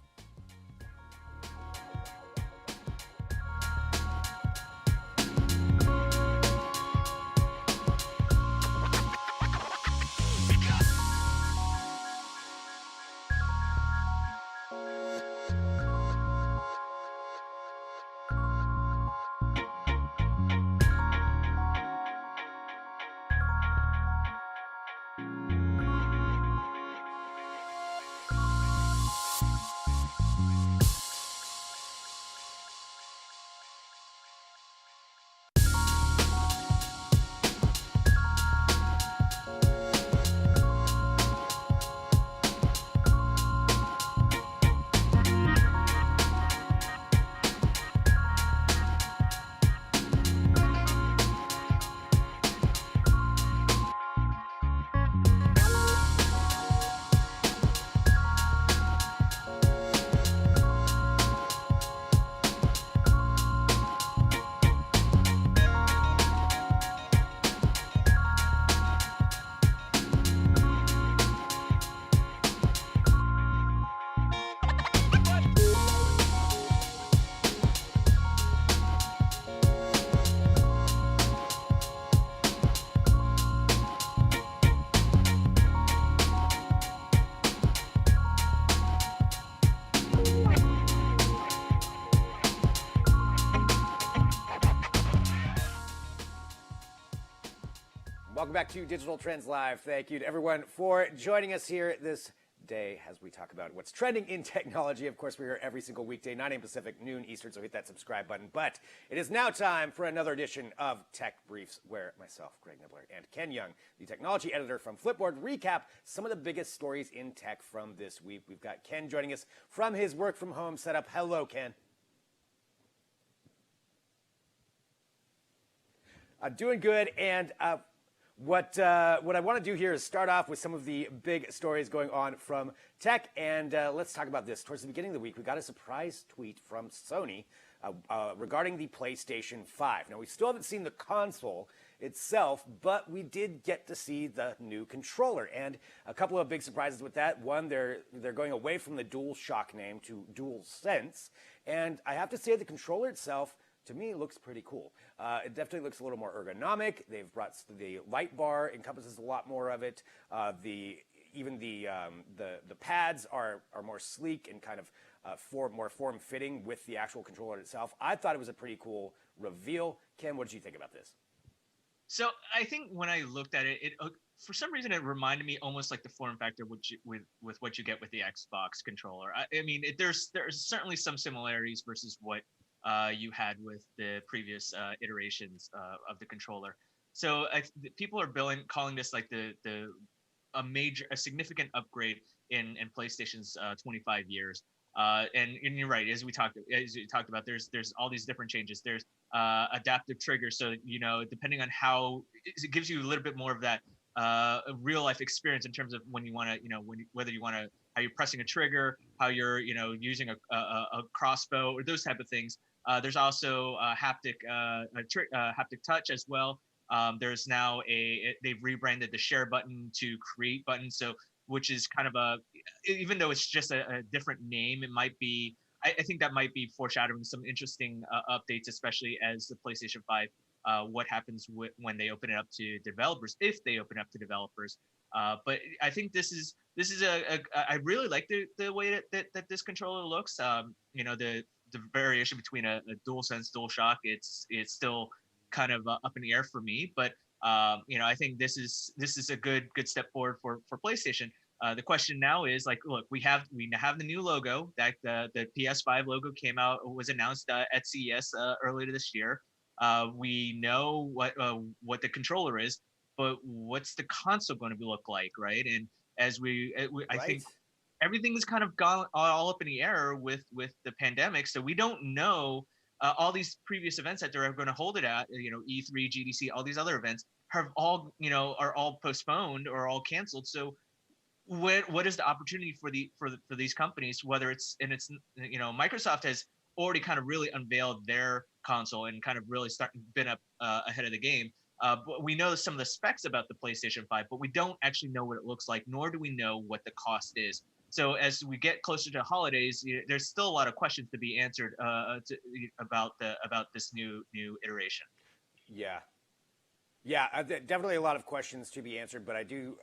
Welcome back to Digital Trends Live. Thank you to everyone for joining us here this day as we talk about what's trending in technology. Of course, we're here every single weekday, 9 a.m. Pacific, noon Eastern, so hit that subscribe button. But it is now time for another edition of Tech Briefs, where myself, Greg Nibbler, and Ken Young, the technology editor from Flipboard, recap some of the biggest stories in tech from this week. We've got Ken joining us from his work-from-home setup. Hello, Ken. Doing good, and what I want to do here is start off with some of the big stories going on from tech, and let's talk about this. Towards the beginning of the week, we got a surprise tweet from Sony regarding the PlayStation 5. Now, we still haven't seen the console itself, but we did get to see the new controller, and a couple of big surprises with that. One, they're going away from the DualShock name to DualSense, and I have to say the controller itself, to me, it looks pretty cool. It definitely looks a little more ergonomic. They've brought the light bar encompasses a lot more of it. Even the pads are more sleek and kind of more form-fitting with the actual controller itself. I thought it was a pretty cool reveal. Ken, what did you think about this? So I think when I looked at it, for some reason it reminded me almost like the form factor with what you get with the Xbox controller. I mean, there's certainly some similarities versus what you had with the previous iterations of the controller. So people are calling this like a significant upgrade in PlayStation's 25 years. And you're right, as you talked about, there's all these different changes. There's adaptive triggers, so depending on how it gives you a little bit more of that real life experience in terms of when you want to, how you're pressing a trigger, how you're using a crossbow or those type of things. There's also haptic touch as well. There's now they've rebranded the share button to create button, so which is kind of even though it's just a different name, it might be. I think that might be foreshadowing some interesting updates, especially as the PlayStation 5. What happens when they open it up to developers, if they open it up to developers. But I think this is I really like the way that this controller looks. The variation between a DualSense, DualShock, it's still kind of up in the air for me. But I think this is a good step forward for PlayStation. The question now is look, we have the new logo that the PS5 logo was announced at CES earlier this year. We know what the controller is, but what's the console going to look like, right? And as I think everything has kind of gone all up in the air with the pandemic, so we don't know all these previous events that they're going to hold it at. E3, GDC, all these other events are all postponed or all canceled. So what is the opportunity for these companies? Whether it's Microsoft has already kind of really unveiled their console and kind of really been up ahead of the game. But we know some of the specs about the PlayStation 5, but we don't actually know what it looks like, nor do we know what the cost is. So as we get closer to holidays, there's still a lot of questions to be answered about this new iteration. Yeah, definitely a lot of questions to be answered, but I do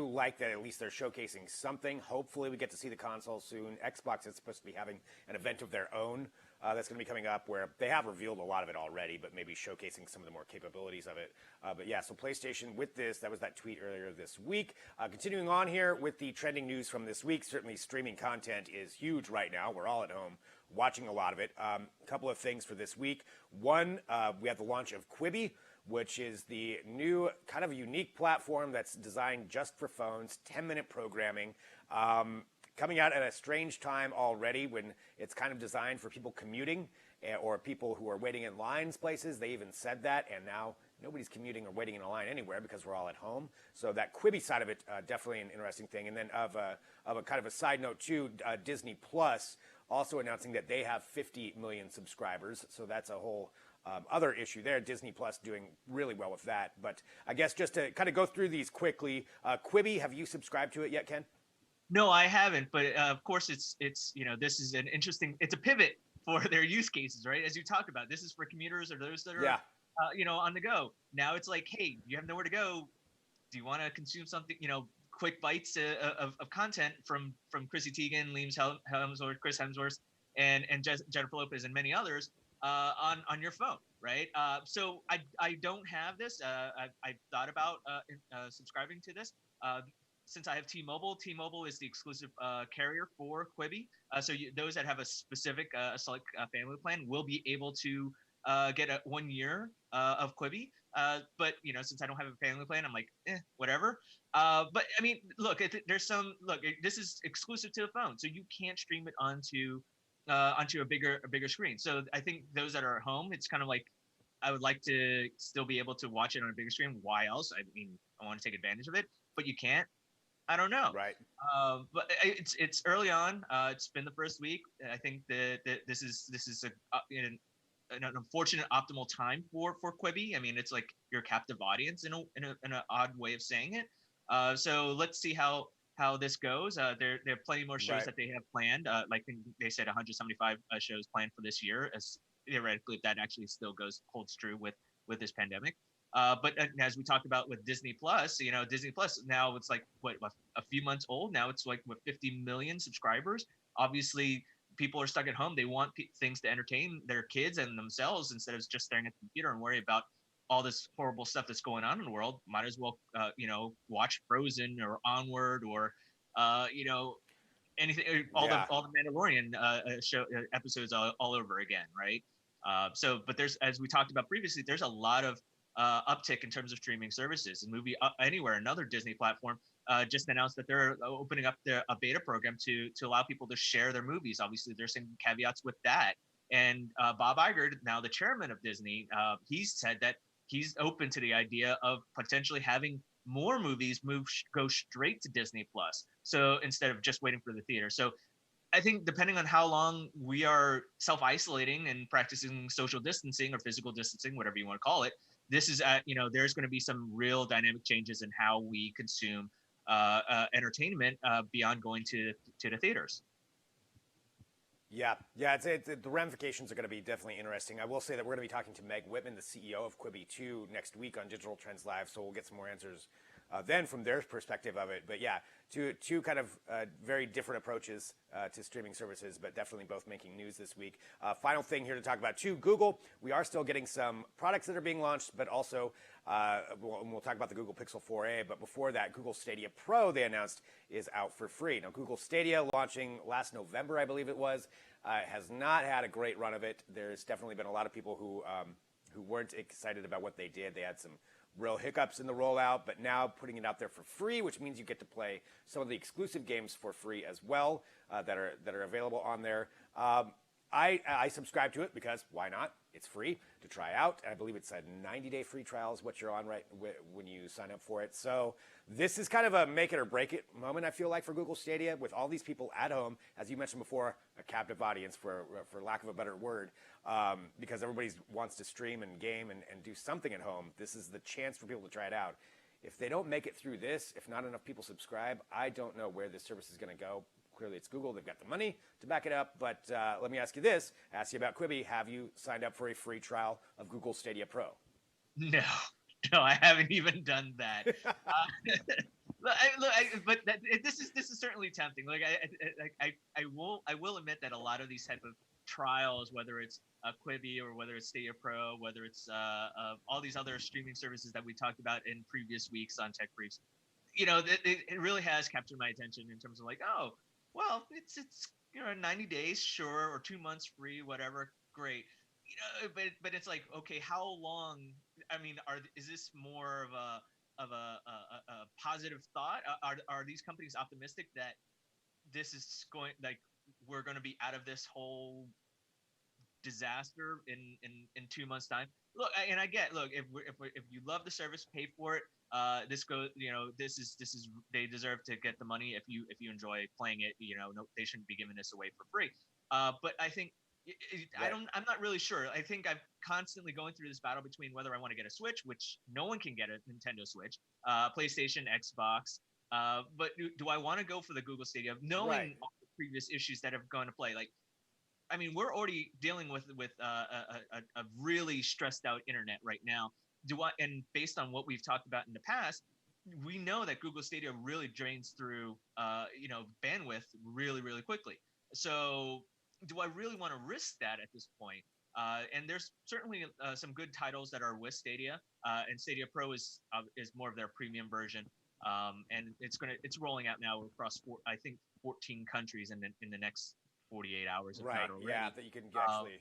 like that at least they're showcasing something. Hopefully we get to see the console soon. Xbox is supposed to be having an event of their own that's going to be coming up where they have revealed a lot of it already, but maybe showcasing some of the more capabilities of it. But yeah, so PlayStation with this, that was that tweet earlier this week. Continuing on here with the trending news from this week, certainly streaming content is huge right now. We're all at home watching a lot of it. A couple of things for this week. One, we have the launch of Quibi, which is the new kind of unique platform that's designed just for phones, 10-minute programming, coming out at a strange time already when it's kind of designed for people commuting or people who are waiting in lines places. They even said that, and now nobody's commuting or waiting in a line anywhere because we're all at home. So that Quibi side of it, definitely an interesting thing. And then of a kind of a side note too, Disney Plus also announcing that they have 50 million subscribers. So that's a whole other issue there. Disney Plus doing really well with that. But I guess just to kind of go through these quickly, Quibi, have you subscribed to it yet, Ken? No, I haven't. But of course, it's this is it's a pivot for their use cases, right? As you talked about, this is for commuters or those that are on the go. Now it's like, hey, you have nowhere to go. Do you want to consume something? Quick bites of content from Chrissy Teigen, Liam Hemsworth, Chris Hemsworth, and Jennifer Lopez and many others. On your phone, right? So I don't have this. I've thought about subscribing to this. since I have T-Mobile, T-Mobile is the exclusive carrier for Quibi. So those that have a specific select family plan will be able to get a 1 year of Quibi. But since I don't have a family plan, I'm like, whatever. But I mean, look, there's some look. This is exclusive to the phone, so you can't stream it onto a bigger screen. So I think those that are at home, it's kind of like I would like to still be able to watch it on a bigger screen. Why else? I mean, I want to take advantage of it, but you can't. I don't know. Right. But it's early on. It's been the first week. I think that this is an unfortunate optimal time for Quibi. I mean, it's like your captive audience in an odd way of saying it. So let's see how this goes. There are plenty more shows Right. that they have planned. Like they said, 175 shows planned for this year. As theoretically, if that actually still holds true with this pandemic. But as we talked about with Disney Plus, Disney Plus now it's like a few months old. Now it's like 50 million subscribers. Obviously, people are stuck at home. They want things to entertain their kids and themselves instead of just staring at the computer and worry about all this horrible stuff that's going on in the world. Might as well, watch Frozen or Onward or, anything, all Yeah. the Mandalorian show episodes all over again, right? But there's, as we talked about previously, there's a lot of uptick in terms of streaming services. And Movie Anywhere, another Disney platform, just announced that they're opening up a beta program to allow people to share their movies. Obviously, there's some caveats with that. And Bob Iger, now the chairman of Disney, he's said that he's open to the idea of potentially having more movies go straight to Disney Plus. So instead of just waiting for the theater. So I think depending on how long we are self-isolating and practicing social distancing or physical distancing, whatever you want to call it, this is there's going to be some real dynamic changes in how we consume entertainment beyond going to the theaters. Yeah, the ramifications are going to be definitely interesting. I will say that we're going to be talking to Meg Whitman, the CEO of Quibi 2, next week on Digital Trends Live, so we'll get some more answers then from their perspective of it. But yeah, two kind of very different approaches to streaming services, but definitely both making news this week. Final thing here to talk about too, Google. We are still getting some products that are being launched, but also we'll talk about the Google Pixel 4a. But before that, Google Stadia Pro, they announced, is out for free. Now, Google Stadia, launching last November, I believe it was, has not had a great run of it. There's definitely been a lot of people who weren't excited about what they did. They had some real hiccups in the rollout, but now putting it out there for free, which means you get to play some of the exclusive games for free as well that are available on there. I subscribe to it because why not? It's free to try out. I believe it's a 90-day free trial is what you're on right when you sign up for it. So this is kind of a make it or break it moment, I feel like, for Google Stadia, with all these people at home, as you mentioned before, a captive audience, for lack of a better word, because everybody wants to stream and game and do something at home. This is the chance for people to try it out. If they don't make it through this, if not enough people subscribe, I don't know where this service is going to go. Clearly, it's Google. They've got the money to back it up. But let me ask you this. Ask you about Quibi. Have you signed up for a free trial of Google Stadia Pro? No, I haven't even done that. This is certainly tempting. Like I will admit that a lot of these type of trials, whether it's Quibi or whether it's Stadia Pro, whether it's all these other streaming services that we talked about in previous weeks on Tech Briefs, it really has captured my attention in terms of like, oh, well, it's 90 days, sure, or 2 months free, whatever, great. But it's like, okay, how long? I mean, is this more of a positive thought? Are these companies optimistic that this is we're going to be out of this whole disaster in 2 months time? Look, if you love the service, pay for it. This is they deserve to get the money. If you enjoy playing it, no, they shouldn't be giving this away for free. But I think I'm not really sure. I think I'm constantly going through this battle between whether I want to get a Switch, which no one can get a Nintendo Switch, PlayStation, Xbox. But do I want to go for the Google Stadia, knowing all the previous issues that have gone to play? Like, I mean, we're already dealing with a really stressed out internet right now. And based on what we've talked about in the past, we know that Google Stadia really drains through bandwidth really, really quickly. So do I really want to risk that at this point? And there's certainly some good titles that are with Stadia, and Stadia Pro is more of their premium version. and it's rolling out now across I think 14 countries in the next 48 hours, if Right. not already. Yeah, that you can actually.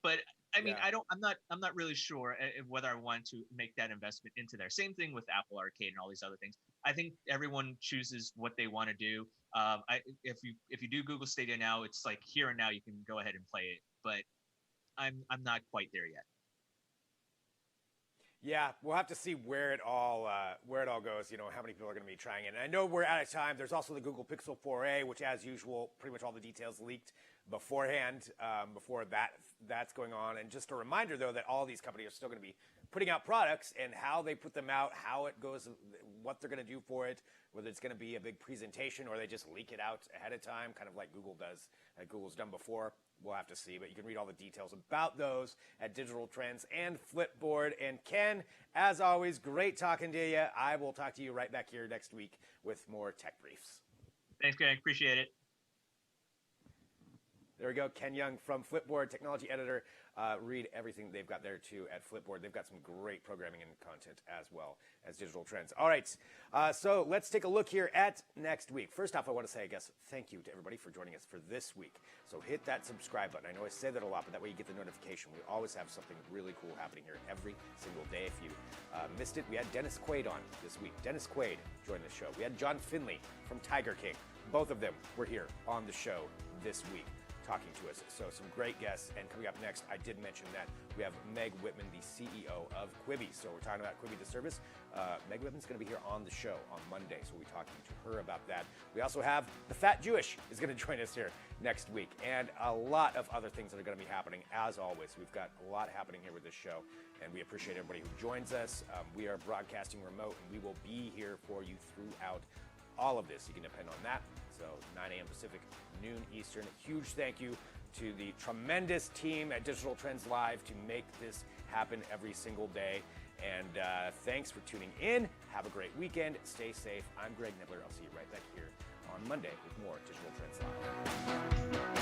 But I mean, Yeah. I'm not really sure whether I want to make that investment into there. Same thing with Apple Arcade and all these other things. I think everyone chooses what they want to do. If you do Google Stadia now, it's like here and now you can go ahead and play it. But I'm not quite there yet. Yeah, we'll have to see where it all goes. You know, how many people are going to be trying it. And I know we're out of time. There's also the Google Pixel 4a, which, as usual, pretty much all the details leaked beforehand, before that's going on. And just a reminder, though, that all these companies are still going to be putting out products, and how they put them out, how it goes, what they're going to do for it, whether it's going to be a big presentation or they just leak it out ahead of time, kind of like Google does, like Google's done before. We'll have to see, but you can read all the details about those at Digital Trends and Flipboard. And Ken, as always, great talking to you. I will talk to you right back here next week with more tech briefs. Thanks, Greg. Appreciate it. There we go. Ken Young from Flipboard, technology editor. Read everything they've got there, too, at Flipboard. They've got some great programming and content as well as Digital Trends. All right, so let's take a look here at next week. First off, I want to say, I guess, thank you to everybody for joining us for this week. So hit that subscribe button. I know I say that a lot, but that way you get the notification. We always have something really cool happening here every single day. If you missed it, we had Dennis Quaid on this week. Dennis Quaid joined the show. We had John Finley from Tiger King. Both of them were here on the show this week, talking to us. So some great guests. And coming up next, I did mention that we have Meg Whitman, the CEO of Quibi. So we're talking about Quibi, the service. Meg Whitman's going to be here on the show on Monday, so we'll be talking to her about that. We also have the Fat Jewish is going to join us here next week, and a lot of other things that are going to be happening. As always, we've got a lot happening here with this show, and we appreciate everybody who joins us. We are broadcasting remote, and we will be here for you throughout all of this. You can depend on that. So 9 a.m. Pacific, noon Eastern. A huge thank you to the tremendous team at Digital Trends Live to make this happen every single day. And thanks for tuning in. Have a great weekend. Stay safe. I'm Greg Nibbler. I'll see you right back here on Monday with more Digital Trends Live.